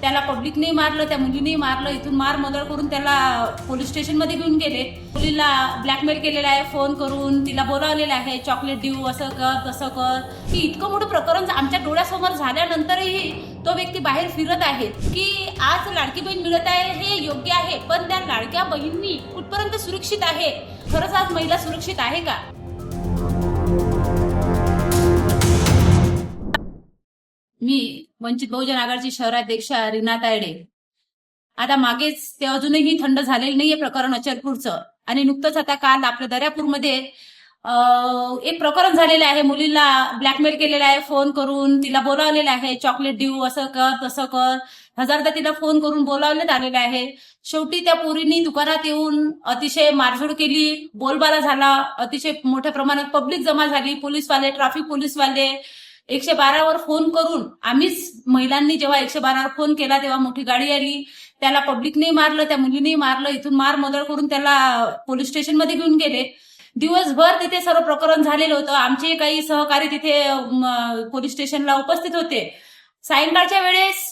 त्याला पब्लिकने मारलं, त्या मुलीने मारलं, इथून मार मदळ करून त्याला पोलीस स्टेशनमध्ये घेऊन गेले. मुलीला ब्लॅकमेल केलेला आहे, फोन करून तिला बोलावलेलं आहे, चॉकलेट देऊ, असं कर तसं कर. की इतकं मोठं प्रकरण आमच्या डोळ्यासमोर झाल्यानंतरही तो व्यक्ती बाहेर फिरत आहे. की आज लाडकी बहीण मिळत आहे हे योग्य आहे, पण त्या लाडक्या बहिणी कुठपर्यंत सुरक्षित आहे? खरंच आज महिला सुरक्षित आहे का? मी वंचित बहुजन आघाडीची शहराध्यक्षा रीना तायडे. आता मागेच ते अजूनही थंड झालेलं नाहीये प्रकरण अचलपूरचं. आणि नुकतंच आता काल आपल्या दर्यापूरमध्ये एक प्रकरण झालेलं आहे. मुलीला ब्लॅकमेल केलेला आहे, फोन करून तिला बोलावलेलं आहे, चॉकलेट देऊ, असं कर तसं कर. हजारदा तिला फोन करून बोलावण्यात आलेलं आहे. शेवटी त्या पोरींनी दुकानात येऊन अतिशय मारझोड केली, बोलबाला झाला, अतिशय मोठ्या प्रमाणात पब्लिक जमा झाली. पोलीसवाले, ट्रॅफिक पोलीसवाले 112वर फोन करून, आम्हीच महिलांनी जेव्हा 112वर फोन केला तेव्हा मोठी गाडी आली. त्याला पब्लिकने मारलं, त्या मुलीने मारलं, इथून मार मदळ करून त्याला पोलीस स्टेशनमध्ये घेऊन गेले. दिवसभर तिथे सर्व प्रकरण झालेलं होतं. आमचे काही सहकारी तिथे पोलीस स्टेशनला उपस्थित होते. सायंकाळच्या वेळेस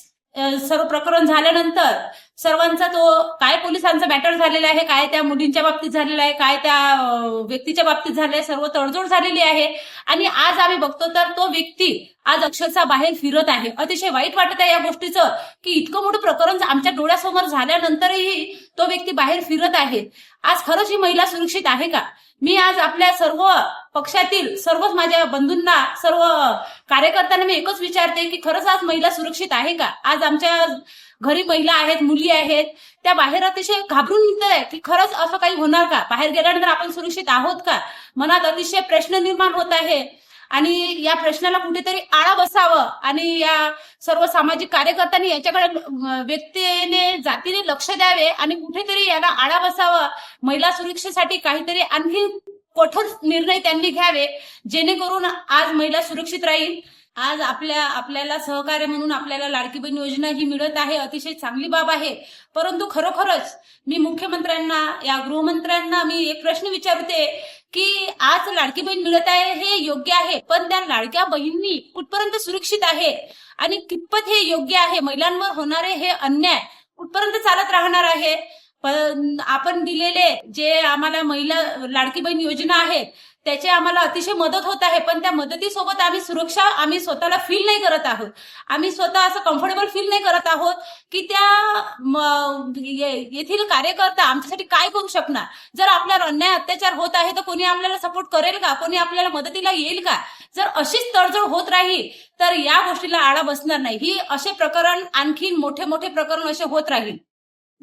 सर्व प्रकरण झाल्यानंतर सर्वांचा तो काय पोलिसांचा मॅटर झालेला आहे, काय त्या मुलींच्या बाबतीत झालेला आहे, काय त्या व्यक्तीच्या बाबतीत झाले, सर्व तडजोड झालेली आहे. आणि आज आम्ही बघतो तर तो व्यक्ती आज अक्षरशः बाहेर फिरत आहे. अतिशय वाईट वाटत आहे या गोष्टीचं, की इतकं मोठं प्रकरण आमच्या डोळ्यासमोर झाल्यानंतरही तो व्यक्ती बाहेर फिरत आहे. आज खरंच ही महिला सुरक्षित आहे का? मी आज आपल्या सर्व पक्षातील सर्वच माझ्या बंधूंना, सर्व कार्यकर्त्यांना मी एकच विचारते की खरंच आज महिला सुरक्षित आहे का? आज आमच्या घरी महिला आहेत, मुली आहेत, त्या बाहेर अतिशय घाबरून निघत आहे की खरंच असं काही होणार का? बाहेर गेल्यानंतर आपण सुरक्षित आहोत का? मनात अतिशय प्रश्न निर्माण होत आहे. आणि या प्रश्नाला कुठेतरी आळा बसावं आणि या सर्व सामाजिक कार्यकर्त्यांनी याच्याकडे व्यक्तीने, जातीने लक्ष द्यावे आणि कुठेतरी याला आळा बसावं. महिला सुरक्षेसाठी काहीतरी आणखी कठोर निर्णय त्यांनी घ्यावे, जेणेकरून आज महिला सुरक्षित राहील. आज आपल्याला सहकार्य म्हणून आपल्याला लाडकी बहीण योजना ही मिळत आहे, अतिशय चांगली बाब आहे. परंतु खरोखरच मी मुख्यमंत्र्यांना, या गृहमंत्र्यांना मी एक प्रश्न विचारते की आज लाडकी बहीण मिळत आहे हे योग्य आहे, पण त्या लाडक्या बहिणी कुठपर्यंत सुरक्षित आहे आणि कितपत हे योग्य आहे? महिलांवर होणारे हे अन्याय कुठपर्यंत चालत राहणार आहे? पण आपण दिलेले जे आम्हाला महिला लाडकी बहीण योजना आहे त्याची आम्हाला अतिशय मदत होत आहे, पण त्या मदतीसोबत आम्ही सुरक्षा स्वतःला फील नाही करत आहोत. आम्ही स्वतः असं कम्फर्टेबल फील नाही करत आहोत की त्या येथील कार्यकर्ता आमच्यासाठी काय करू शकणार. जर आपल्यावर अन्याय अत्याचार होत आहे तर कोणी आपल्याला सपोर्ट करेल का? कोणी आपल्याला मदतीला येईल का? जर अशीच तडजोड होत राहील तर या गोष्टीला आळा बसणार नाही. ही असे प्रकरण, आणखी मोठे मोठे प्रकरण असे होत राहील.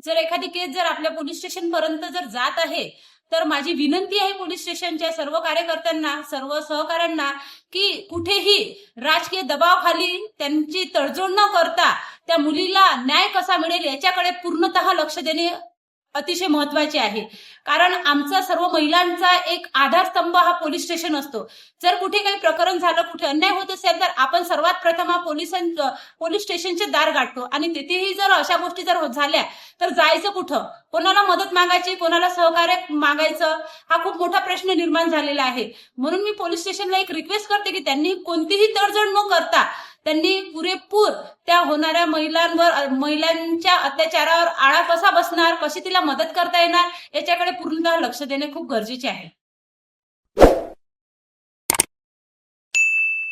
जर एखादी केस जर आपल्या पोलीस स्टेशन पर्यंत जर जात आहे तर माझी विनंती आहे पोलीस स्टेशनच्या सर्व कार्यकर्त्यांना, सर्व सहकाऱ्यांना की कुठेही राजकीय दबावाखाली त्यांची तडजोड न करता त्या मुलीला न्याय कसा मिळेल याच्याकडे पूर्णतः लक्ष देणे अतिशय महत्वाचे आहे. कारण आमचा सर्व महिलांचा एक आधारस्तंभ हा पोलीस स्टेशन असतो. जर कुठे काही प्रकरण झालं, कुठे अन्याय होत असेल तर आपण सर्वात प्रथम हा पोलीस स्टेशनचे दार गाठतो. आणि तिथेही जर अशा गोष्टी जर झाल्या तर जायचं कुठं? कोणाला मदत मागायची, कोणाला सहकार्य मागायचं, हा खूप मोठा प्रश्न निर्माण झालेला आहे. म्हणून मी पोलीस स्टेशनला एक रिक्वेस्ट करते की त्यांनी कोणतीही तडजोड न करता त्यांनी पुरेपूर त्या होणाऱ्या महिलांच्या अत्याचारावर आळा कसा बसणार, कशी तिला मदत करता येणार याच्याकडे पूर्णतः लक्ष देणे खूप गरजेचे आहे.